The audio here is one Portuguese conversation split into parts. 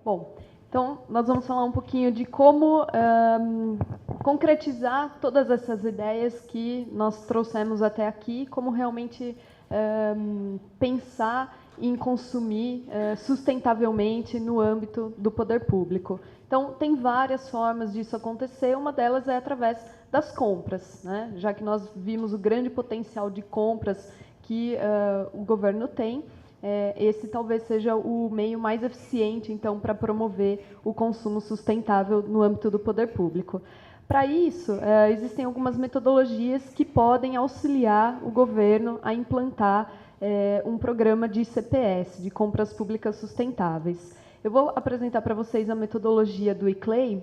Bom, então nós vamos falar um pouquinho de como concretizar todas essas ideias que nós trouxemos até aqui, como realmente pensar em consumir sustentavelmente no âmbito do poder público. Então, tem várias formas disso acontecer, uma delas é através das compras, né? Já que nós vimos o grande potencial de compras que o governo tem, esse talvez seja o meio mais eficiente, então, para promover o consumo sustentável no âmbito do poder público. Para isso, existem algumas metodologias que podem auxiliar o governo a implantar um programa de CPS, de compras públicas sustentáveis. Eu vou apresentar para vocês a metodologia do ICLEI,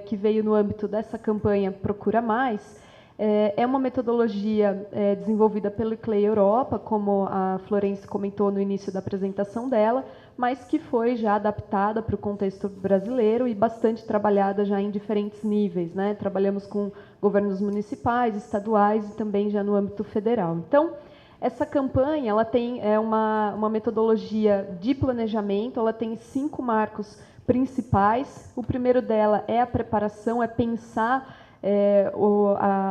que veio no âmbito dessa campanha Procura Mais. É uma metodologia desenvolvida pelo ICLEI Europa, como a Florence comentou no início da apresentação dela, mas que foi já adaptada para o contexto brasileiro e bastante trabalhada já em diferentes níveis, né? Trabalhamos com governos municipais, estaduais e também já no âmbito federal. Então, essa campanha ela tem uma metodologia de planejamento, ela tem 5 marcos principais. O primeiro dela é a preparação, é pensar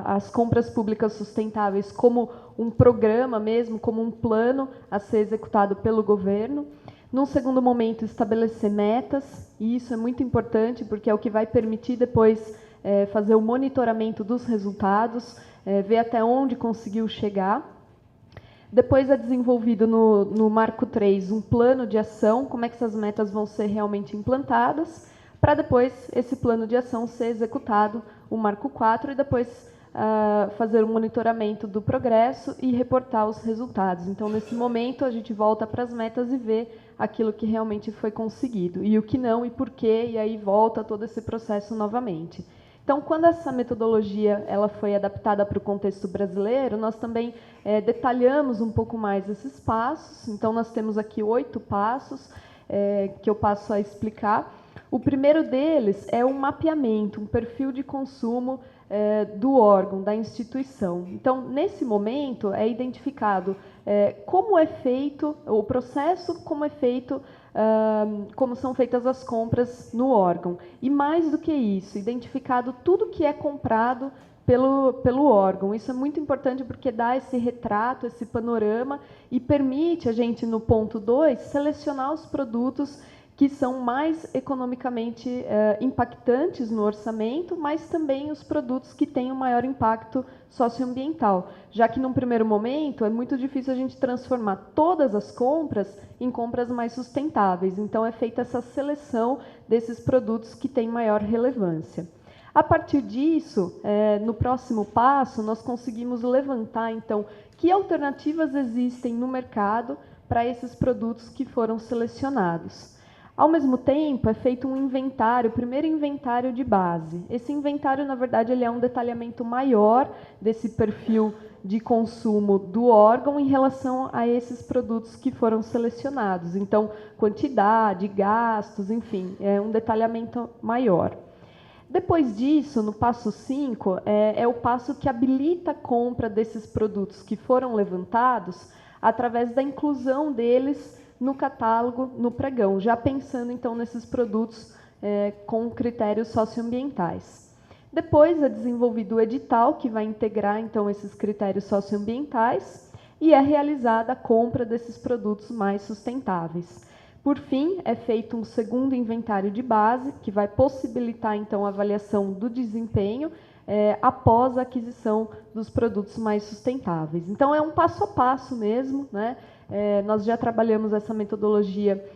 as compras públicas sustentáveis como um programa mesmo, como um plano a ser executado pelo governo. Num segundo momento, estabelecer metas, e isso é muito importante, porque é o que vai permitir depois fazer o monitoramento dos resultados, ver até onde conseguiu chegar. Depois é desenvolvido no Marco 3 um plano de ação, como é que essas metas vão ser realmente implantadas, para depois esse plano de ação ser executado, o Marco 4, e depois fazer um monitoramento do progresso e reportar os resultados. Então, nesse momento, a gente volta para as metas e vê aquilo que realmente foi conseguido, e o que não, e por quê, e aí volta todo esse processo novamente. Então, quando essa metodologia ela foi adaptada para o contexto brasileiro, nós também detalhamos um pouco mais esses passos. Então, nós temos aqui 8 passos que eu passo a explicar. O primeiro deles é um mapeamento, um perfil de consumo do órgão, da instituição. Então, nesse momento, é identificado como é feito o processo, como é feito, como são feitas as compras no órgão. E mais do que isso, identificado tudo que é comprado pelo órgão. Isso é muito importante porque dá esse retrato, esse panorama e permite a gente, no ponto 2, selecionar os produtos que são mais economicamente impactantes no orçamento, mas também os produtos que têm um maior impacto socioambiental, já que, num primeiro momento, é muito difícil a gente transformar todas as compras em compras mais sustentáveis. Então, é feita essa seleção desses produtos que têm maior relevância. A partir disso, no próximo passo, nós conseguimos levantar, então, que alternativas existem no mercado para esses produtos que foram selecionados. Ao mesmo tempo, é feito um inventário, o primeiro inventário de base. Esse inventário, na verdade, ele é um detalhamento maior desse perfil de consumo do órgão em relação a esses produtos que foram selecionados. Então, quantidade, gastos, enfim, é um detalhamento maior. Depois disso, no passo 5, é o passo que habilita a compra desses produtos que foram levantados através da inclusão deles no catálogo, no pregão, já pensando, então, nesses produtos com critérios socioambientais. Depois é desenvolvido o edital, que vai integrar, então, esses critérios socioambientais, e é realizada a compra desses produtos mais sustentáveis. Por fim, é feito um segundo inventário de base, que vai possibilitar, então, a avaliação do desempenho após a aquisição dos produtos mais sustentáveis. Então, é um passo a passo mesmo, né? Nós já trabalhamos essa metodologia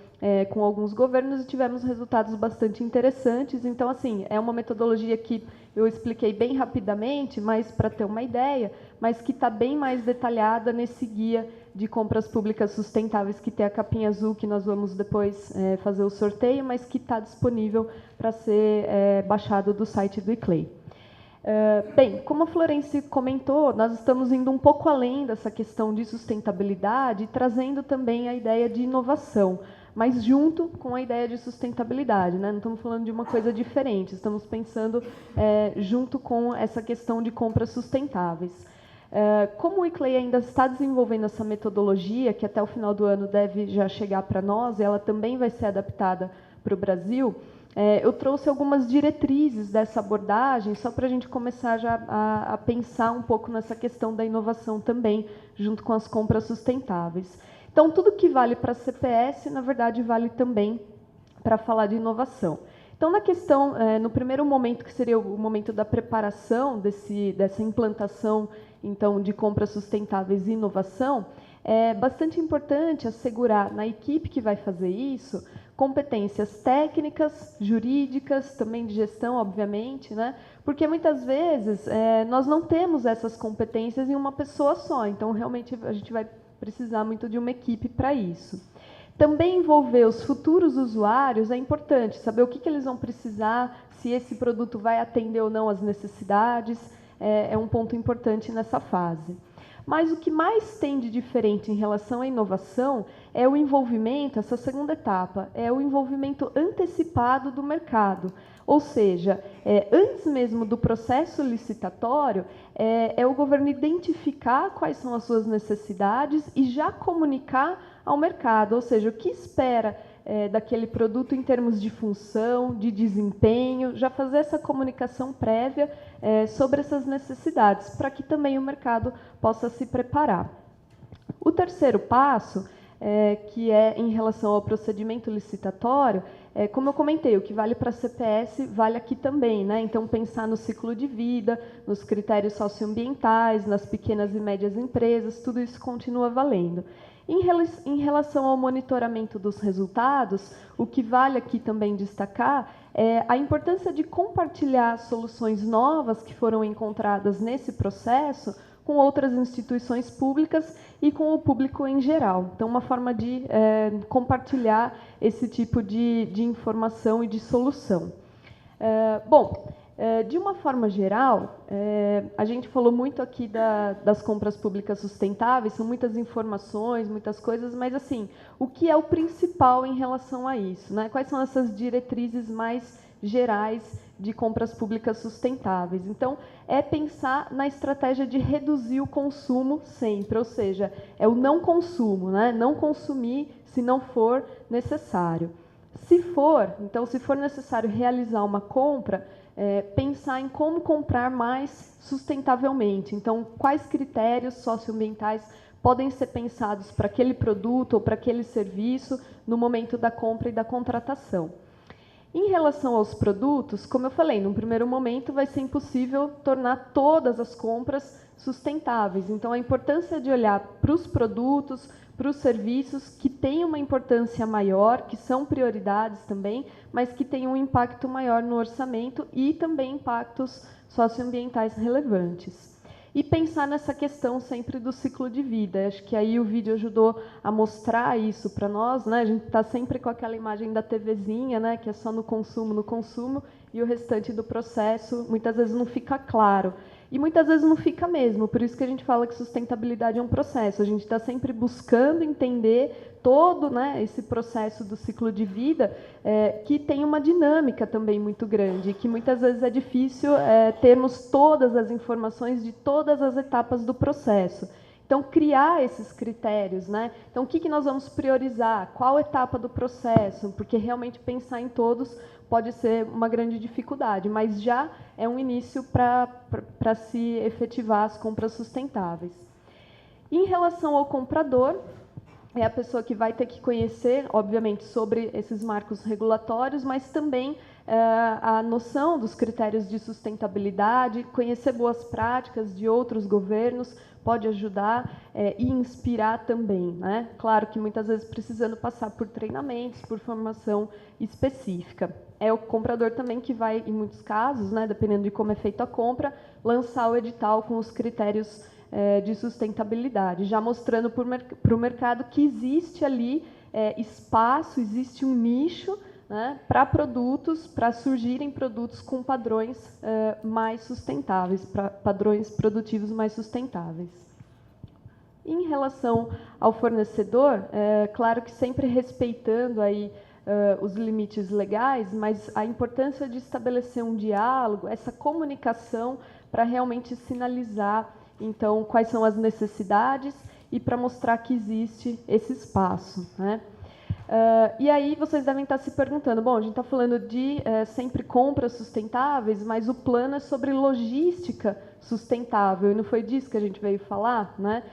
com alguns governos e tivemos resultados bastante interessantes. Então, assim, é uma metodologia que eu expliquei bem rapidamente, mas para ter uma ideia, mas que está bem mais detalhada nesse guia de compras públicas sustentáveis, que tem a capinha azul, que nós vamos depois fazer o sorteio, mas que está disponível para ser baixado do site do ICLEI. Bem, como a Florence comentou, nós estamos indo um pouco além dessa questão de sustentabilidade, trazendo também a ideia de inovação, mas junto com a ideia de sustentabilidade, né? Não estamos falando de uma coisa diferente, estamos pensando junto com essa questão de compras sustentáveis. Como o ICLEI ainda está desenvolvendo essa metodologia, que até o final do ano deve já chegar para nós, e ela também vai ser adaptada para o Brasil, eu trouxe algumas diretrizes dessa abordagem, só para a gente começar já a pensar um pouco nessa questão da inovação também, junto com as compras sustentáveis. Então, tudo que vale para a CPS, na verdade, vale também para falar de inovação. Então, na questão, no primeiro momento, que seria o momento da preparação dessa implantação então, de compras sustentáveis e inovação, é bastante importante assegurar na equipe que vai fazer isso competências técnicas, jurídicas, também de gestão, obviamente, né? Porque muitas vezes nós não temos essas competências em uma pessoa só, então realmente a gente vai precisar muito de uma equipe para isso. Também envolver os futuros usuários é importante, saber o que eles vão precisar, se esse produto vai atender ou não às necessidades, é um ponto importante nessa fase. Mas o que mais tem de diferente em relação à inovação é o envolvimento, essa segunda etapa, é o envolvimento antecipado do mercado. Ou seja, antes mesmo do processo licitatório, é o governo identificar quais são as suas necessidades e já comunicar ao mercado, ou seja, o que espera daquele produto em termos de função, de desempenho, já fazer essa comunicação prévia sobre essas necessidades, para que também o mercado possa se preparar. O terceiro passo, que é em relação ao procedimento licitatório, como eu comentei, o que vale para a CPS vale aqui também, né? Então, pensar no ciclo de vida, nos critérios socioambientais, nas pequenas e médias empresas, tudo isso continua valendo. Em relação ao monitoramento dos resultados, o que vale aqui também destacar é a importância de compartilhar soluções novas que foram encontradas nesse processo com outras instituições públicas e com o público em geral. Então, uma forma de compartilhar esse tipo de informação e de solução. De uma forma geral, a gente falou muito aqui das compras públicas sustentáveis, são muitas informações, muitas coisas, mas assim, o que é o principal em relação a isso, né? Quais são essas diretrizes mais gerais de compras públicas sustentáveis? Então, é pensar na estratégia de reduzir o consumo sempre, ou seja, é o não consumo, né? Não consumir se não for necessário. Se for necessário realizar uma compra, pensar em como comprar mais sustentavelmente. Então, quais critérios socioambientais podem ser pensados para aquele produto ou para aquele serviço no momento da compra e da contratação. Em relação aos produtos, como eu falei, num primeiro momento vai ser impossível tornar todas as compras sustentáveis. Então, a importância de olhar para os produtos, para os serviços que têm uma importância maior, que são prioridades também, mas que têm um impacto maior no orçamento e também impactos socioambientais relevantes. E pensar nessa questão sempre do ciclo de vida. Acho que aí o vídeo ajudou a mostrar isso para nós, né? A gente está sempre com aquela imagem da TVzinha, né? Que é só no consumo, e o restante do processo muitas vezes não fica claro. E muitas vezes não fica mesmo, por isso que a gente fala que sustentabilidade é um processo. A gente está sempre buscando entender todo, né, esse processo do ciclo de vida, que tem uma dinâmica também muito grande, que muitas vezes é difícil termos todas as informações de todas as etapas do processo. Então, criar esses critérios, né? Então, o que nós vamos priorizar? Qual etapa do processo? Porque realmente pensar em todos pode ser uma grande dificuldade, mas já é um início para se efetivar as compras sustentáveis. Em relação ao comprador, é a pessoa que vai ter que conhecer, obviamente, sobre esses marcos regulatórios, mas também a noção dos critérios de sustentabilidade, conhecer boas práticas de outros governos, pode ajudar e inspirar também, né? Claro que muitas vezes precisando passar por treinamentos, por formação específica. É o comprador também que vai, em muitos casos, né, dependendo de como é feita a compra, lançar o edital com os critérios de sustentabilidade, já mostrando para o mercado que existe ali espaço, existe um nicho, né, para produtos, para surgirem produtos com padrões mais sustentáveis, padrões produtivos mais sustentáveis. Em relação ao fornecedor, claro que sempre respeitando aí os limites legais, mas a importância de estabelecer um diálogo, essa comunicação para realmente sinalizar, então, quais são as necessidades e para mostrar que existe esse espaço, né? E aí vocês devem estar se perguntando, bom, a gente está falando de sempre compras sustentáveis, mas o plano é sobre logística sustentável, e não foi disso que a gente veio falar, né?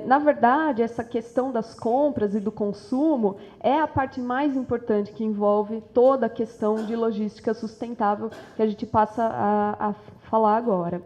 Na verdade, essa questão das compras e do consumo é a parte mais importante que envolve toda a questão de logística sustentável que a gente passa a falar agora.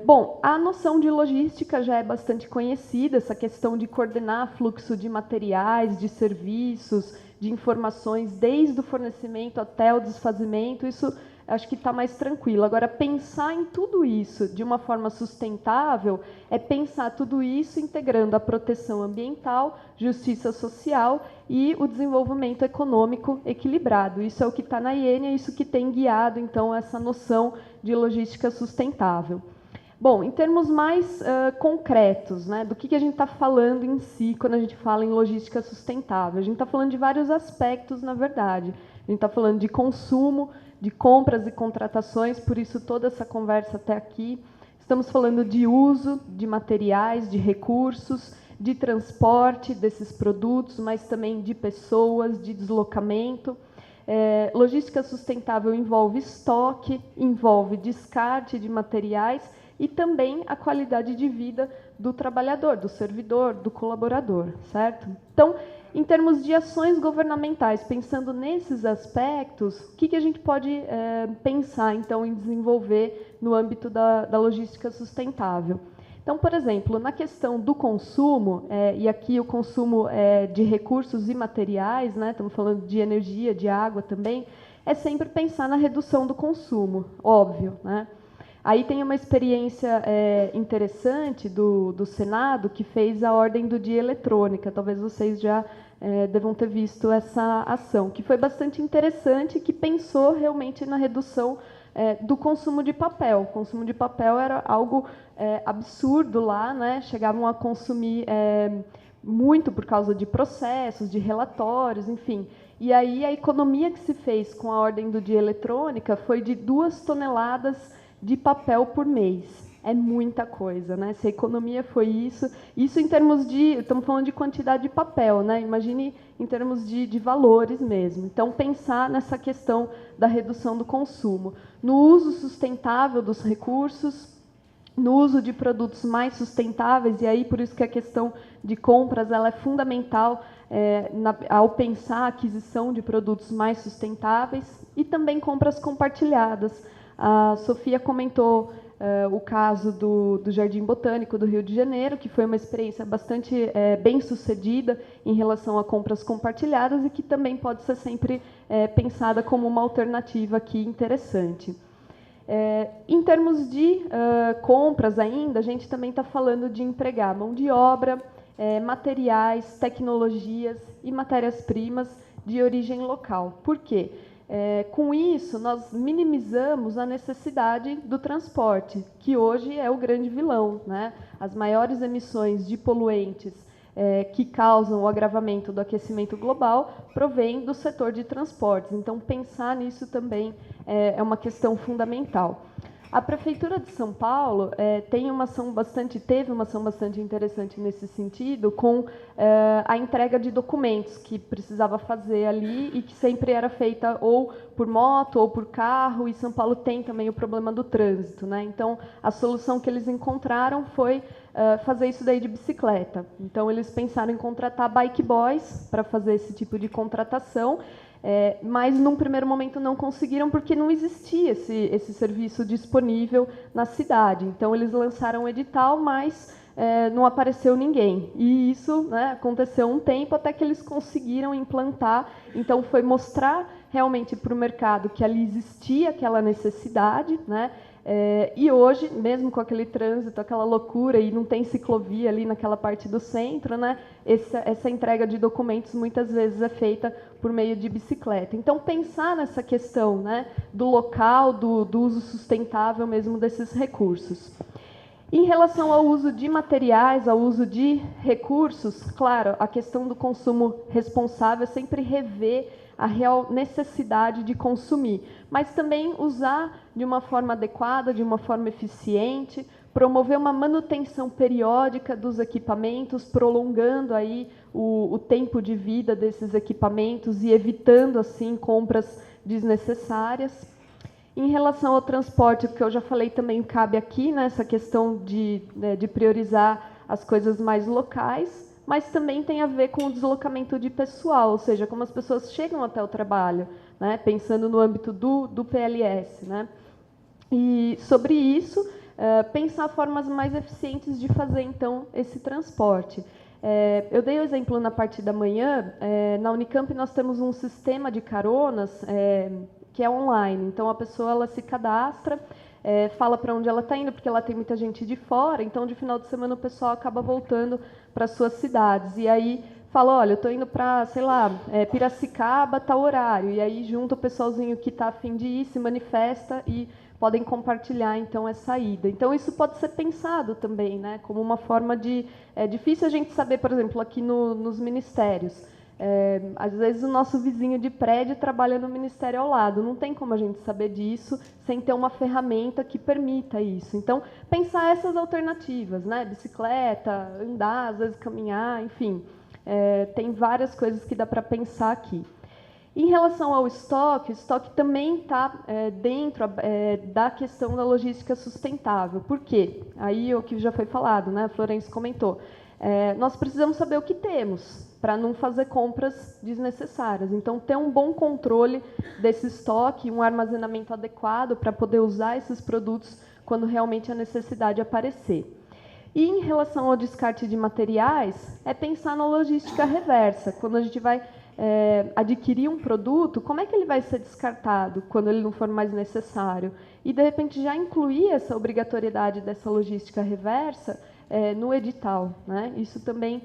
Bom, a noção de logística já é bastante conhecida, essa questão de coordenar fluxo de materiais, de serviços, de informações, desde o fornecimento até o desfazimento, isso acho que está mais tranquilo. Agora, pensar em tudo isso de uma forma sustentável é pensar tudo isso integrando a proteção ambiental, justiça social e o desenvolvimento econômico equilibrado. Isso é o que está na IENA, é isso que tem guiado, então, essa noção de logística sustentável. Bom, em termos mais concretos, né, do que a gente está falando em si quando a gente fala em logística sustentável? A gente está falando de vários aspectos, na verdade. A gente está falando de consumo, de compras e contratações, por isso toda essa conversa até aqui. Estamos falando de uso de materiais, de recursos, de transporte desses produtos, mas também de pessoas, de deslocamento. Logística sustentável envolve estoque, envolve descarte de materiais e também a qualidade de vida do trabalhador, do servidor, do colaborador, certo? Então, em termos de ações governamentais, pensando nesses aspectos, o que a gente pode pensar, então, em desenvolver no âmbito da logística sustentável? Então, por exemplo, na questão do consumo, e aqui o consumo de recursos e materiais, né, estamos falando de energia, de água também, é sempre pensar na redução do consumo, óbvio, né? Aí tem uma experiência interessante do Senado, que fez a Ordem do Dia Eletrônica, talvez vocês já devam ter visto essa ação, que foi bastante interessante, que pensou realmente na redução do consumo de papel. O consumo de papel era algo absurdo lá, né? Chegavam a consumir muito por causa de processos, de relatórios, enfim. E aí a economia que se fez com a Ordem do Dia Eletrônica foi de 2 toneladas de papel por mês. É muita coisa, né? Se a economia foi isso em termos de, estamos falando de quantidade de papel, né? Imagine em termos de valores mesmo. Então, pensar nessa questão da redução do consumo. No uso sustentável dos recursos, no uso de produtos mais sustentáveis, e aí por isso que a questão de compras ela é fundamental ao pensar a aquisição de produtos mais sustentáveis, e também compras compartilhadas. A Sofia comentou o caso do Jardim Botânico do Rio de Janeiro, que foi uma experiência bastante bem-sucedida em relação a compras compartilhadas e que também pode ser sempre pensada como uma alternativa aqui interessante. Em termos de compras ainda, a gente também está falando de empregar mão de obra, materiais, tecnologias e matérias-primas de origem local. Por quê? Com isso, nós minimizamos a necessidade do transporte, que hoje é o grande vilão, né? As maiores emissões de poluentes que causam o agravamento do aquecimento global provém do setor de transportes. Então, pensar nisso também é uma questão fundamental. A Prefeitura de São Paulo teve uma ação bastante interessante nesse sentido, com a entrega de documentos que precisava fazer ali e que sempre era feita ou por moto ou por carro, e São Paulo tem também o problema do trânsito, né? Então, a solução que eles encontraram foi fazer isso daí de bicicleta. Então, eles pensaram em contratar bike boys para fazer esse tipo de contratação, mas, num primeiro momento, não conseguiram porque não existia esse serviço disponível na cidade. Então, eles lançaram um edital, mas não apareceu ninguém. E isso, né, aconteceu um tempo até que eles conseguiram implantar. Então, foi mostrar realmente para o mercado que ali existia aquela necessidade, né? E hoje, mesmo com aquele trânsito, aquela loucura, e não tem ciclovia ali naquela parte do centro, né, essa entrega de documentos muitas vezes é feita por meio de bicicleta. Então, pensar nessa questão, né, do local, do uso sustentável mesmo desses recursos. Em relação ao uso de materiais, ao uso de recursos, claro, a questão do consumo responsável é sempre rever a real necessidade de consumir, mas também usar de uma forma adequada, de uma forma eficiente, promover uma manutenção periódica dos equipamentos, prolongando aí o tempo de vida desses equipamentos e evitando, assim, compras desnecessárias. Em relação ao transporte, que eu já falei também cabe aqui, né, essa questão de priorizar as coisas mais locais, mas também tem a ver com o deslocamento de pessoal, ou seja, como as pessoas chegam até o trabalho, né, pensando no âmbito do PLS. Né. E sobre isso, pensar formas mais eficientes de fazer, então, esse transporte. Eu dei o exemplo na parte da manhã, na Unicamp nós temos um sistema de caronas que é online, então a pessoa ela se cadastra, fala para onde ela está indo, porque ela tem muita gente de fora, então de final de semana o pessoal acaba voltando para suas cidades, e aí fala, olha, eu estou indo para, sei lá, Piracicaba, tal horário, e aí junta o pessoalzinho que está a fim de ir, se manifesta e podem compartilhar, então, essa ida. Então, isso pode ser pensado também, né, como uma forma de... É difícil a gente saber, por exemplo, aqui nos ministérios. Às vezes, o nosso vizinho de prédio trabalha no ministério ao lado. Não tem como a gente saber disso sem ter uma ferramenta que permita isso. Então, pensar essas alternativas, né, bicicleta, andar, às vezes caminhar, enfim. Tem várias coisas que dá para pensar aqui. Em relação ao estoque, o estoque também está dentro da questão da logística sustentável. Por quê? Aí o que já foi falado, né? A Florence comentou. Nós precisamos saber o que temos para não fazer compras desnecessárias. Então, ter um bom controle desse estoque, um armazenamento adequado para poder usar esses produtos quando realmente a necessidade aparecer. E em relação ao descarte de materiais, é pensar na logística reversa. Quando a gente vai adquirir um produto, como é que ele vai ser descartado quando ele não for mais necessário? E, de repente, já incluir essa obrigatoriedade dessa logística reversa no edital. Né? Isso também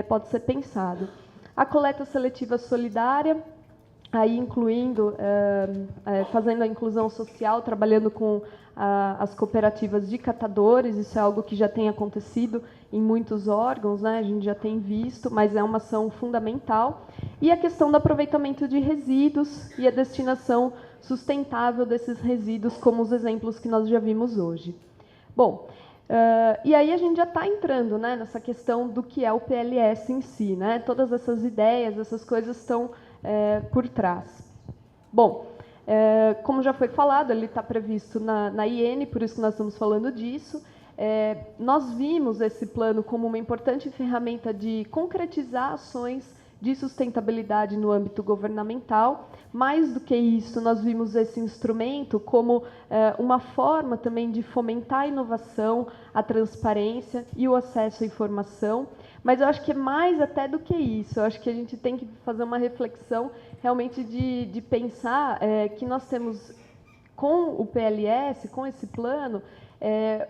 pode ser pensado. A coleta seletiva solidária, aí incluindo, fazendo a inclusão social, trabalhando com as cooperativas de catadores, isso é algo que já tem acontecido em muitos órgãos, né? A gente já tem visto, mas é uma ação fundamental. E a questão do aproveitamento de resíduos e a destinação sustentável desses resíduos, como os exemplos que nós já vimos hoje. Bom, e aí a gente já está entrando, né, nessa questão do que é o PLS em si. Né? Todas essas ideias, essas coisas estão por trás. Bom, como já foi falado, ele está previsto na IN, por isso que nós estamos falando disso. Nós vimos esse plano como uma importante ferramenta de concretizar ações de sustentabilidade no âmbito governamental. Mais do que isso, nós vimos esse instrumento como uma forma também de fomentar a inovação, a transparência e o acesso à informação. Mas eu acho que é mais até do que isso. Eu acho que a gente tem que fazer uma reflexão realmente de pensar que nós temos, com o PLS, com esse plano,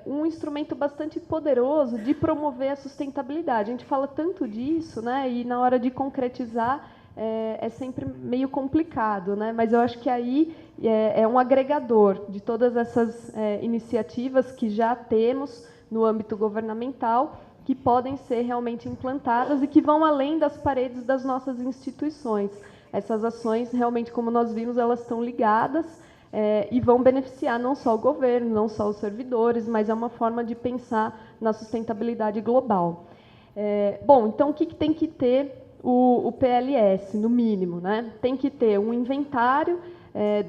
um instrumento bastante poderoso de promover a sustentabilidade. A gente fala tanto disso, né, e na hora de concretizar é sempre meio complicado, né, mas eu acho que aí é um agregador de todas essas iniciativas que já temos no âmbito governamental, que podem ser realmente implantadas e que vão além das paredes das nossas instituições. Essas ações, realmente, como nós vimos, elas estão ligadas e vão beneficiar não só o governo, não só os servidores, mas é uma forma de pensar na sustentabilidade global. Bom, então, o que tem que ter o PLS, no mínimo? Né? Tem que ter um inventário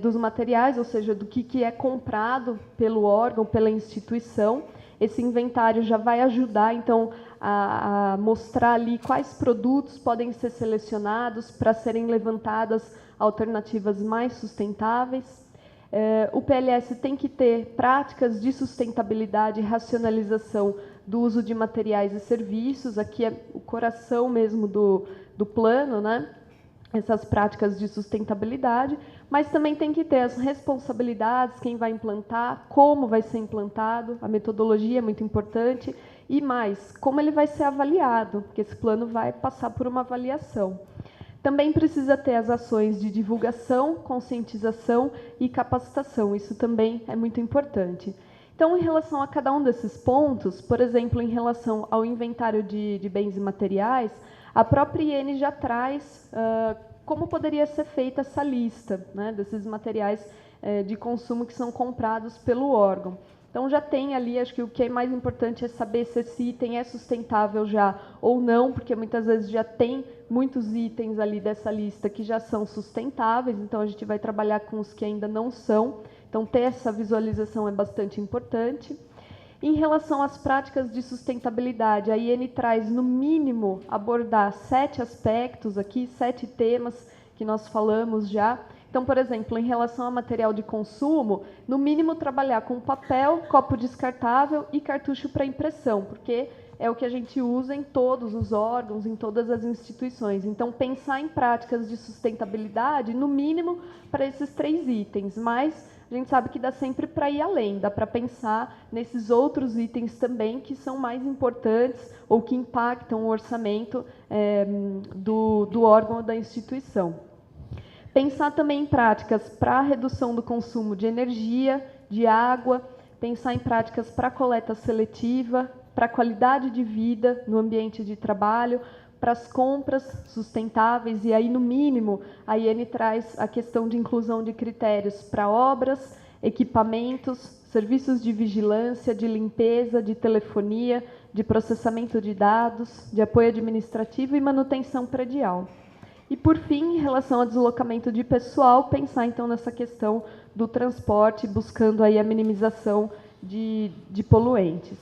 dos materiais, ou seja, do que é comprado pelo órgão, pela instituição. Esse inventário já vai ajudar, então, a mostrar ali quais produtos podem ser selecionados para serem levantadas alternativas mais sustentáveis. O PLS tem que ter práticas de sustentabilidade e racionalização do uso de materiais e serviços. Aqui é o coração mesmo do plano, né? Essas práticas de sustentabilidade, mas também tem que ter as responsabilidades, quem vai implantar, como vai ser implantado, a metodologia é muito importante, e mais, como ele vai ser avaliado, porque esse plano vai passar por uma avaliação. Também precisa ter as ações de divulgação, conscientização e capacitação, isso também é muito importante. Então, em relação a cada um desses pontos, por exemplo, em relação ao inventário de bens e materiais, a própria IN já traz como poderia ser feita essa lista, né, desses materiais de consumo que são comprados pelo órgão. Então, já tem ali, acho que o que é mais importante é saber se esse item é sustentável já ou não, porque muitas vezes já tem muitos itens ali dessa lista que já são sustentáveis, então a gente vai trabalhar com os que ainda não são. Então, ter essa visualização é bastante importante. Em relação às práticas de sustentabilidade, a IN traz, no mínimo, abordar 7 aspectos aqui, 7 temas que nós falamos já. Então, por exemplo, em relação a material de consumo, no mínimo trabalhar com papel, copo descartável e cartucho para impressão, porque é o que a gente usa em todos os órgãos, em todas as instituições. Então, pensar em práticas de sustentabilidade, no mínimo, para esses 3 itens, mas a gente sabe que dá sempre para ir além, dá para pensar nesses outros itens também que são mais importantes ou que impactam o orçamento do órgão ou da instituição. Pensar também em práticas para a redução do consumo de energia, de água, pensar em práticas para coleta seletiva, para a qualidade de vida no ambiente de trabalho, para as compras sustentáveis, e aí, no mínimo, a IN traz a questão de inclusão de critérios para obras, equipamentos, serviços de vigilância, de limpeza, de telefonia, de processamento de dados, de apoio administrativo e manutenção predial. E, por fim, em relação ao deslocamento de pessoal, pensar, então, nessa questão do transporte, buscando aí a minimização de poluentes.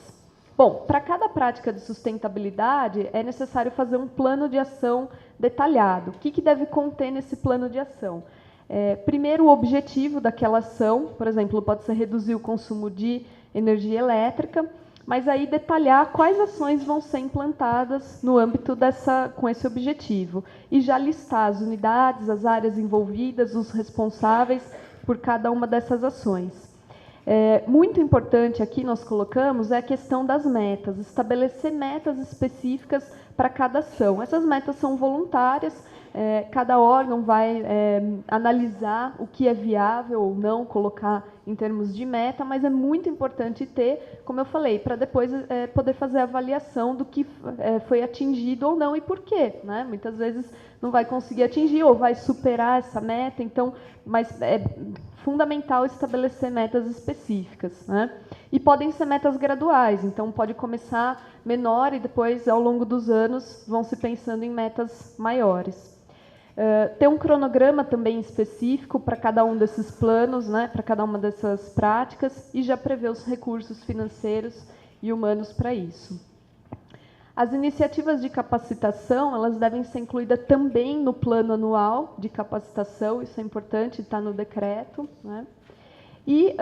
Bom, para cada prática de sustentabilidade, é necessário fazer um plano de ação detalhado. O que deve conter nesse plano de ação? Primeiro, o objetivo daquela ação, por exemplo, pode ser reduzir o consumo de energia elétrica, mas aí detalhar quais ações vão ser implantadas no âmbito com esse objetivo. E já listar as unidades, as áreas envolvidas, os responsáveis por cada uma dessas ações. Muito importante aqui nós colocamos é a questão das metas, estabelecer metas específicas para cada ação. Essas metas são voluntárias, cada órgão vai analisar o que é viável ou não colocar em termos de meta, mas é muito importante ter, como eu falei, para depois poder fazer a avaliação do que foi atingido ou não e por quê, né? Muitas vezes não vai conseguir atingir ou vai superar essa meta, então, mas é fundamental estabelecer metas específicas, né? E podem ser metas graduais, então pode começar menor e depois, ao longo dos anos, vão se pensando em metas maiores. Ter um cronograma também específico para cada um desses planos, né, para cada uma dessas práticas, e já prever os recursos financeiros e humanos para isso. As iniciativas de capacitação, elas devem ser incluídas também no plano anual de capacitação, isso é importante, está no decreto, né? E